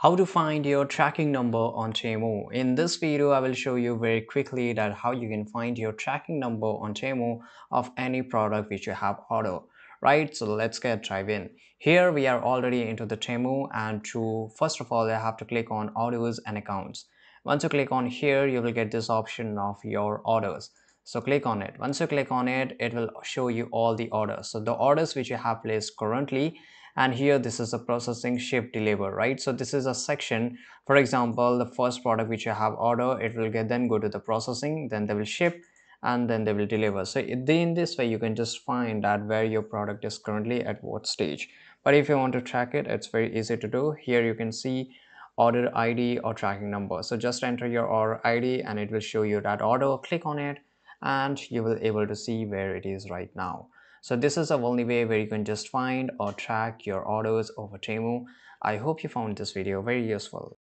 How to find your tracking number on Temu. In this video, I will show you very quickly that how you can find your tracking number on Temu of any product which you have ordered. Right, so let's get dive in. Here we are already into the Temu, and to first of all I have to click on orders and accounts. Once you click on here, you will get this option of your orders. So click on it. Once you click on it, it will show you all the orders. So the orders which you have placed currently, and here this is a processing, ship, deliver, right? So this is a section. For example, the first product which you have ordered, it will get then go to the processing, then they will ship, and then they will deliver. So in this way you can just find that where your product is currently at what stage. But if you want to track it, it's very easy to do. Here you can see order ID or tracking number. So just enter your order ID and it will show you that order. Click on it and you will able to see where it is right now. So this is the only way where you can just find or track your orders over Temu. I hope you found this video very useful.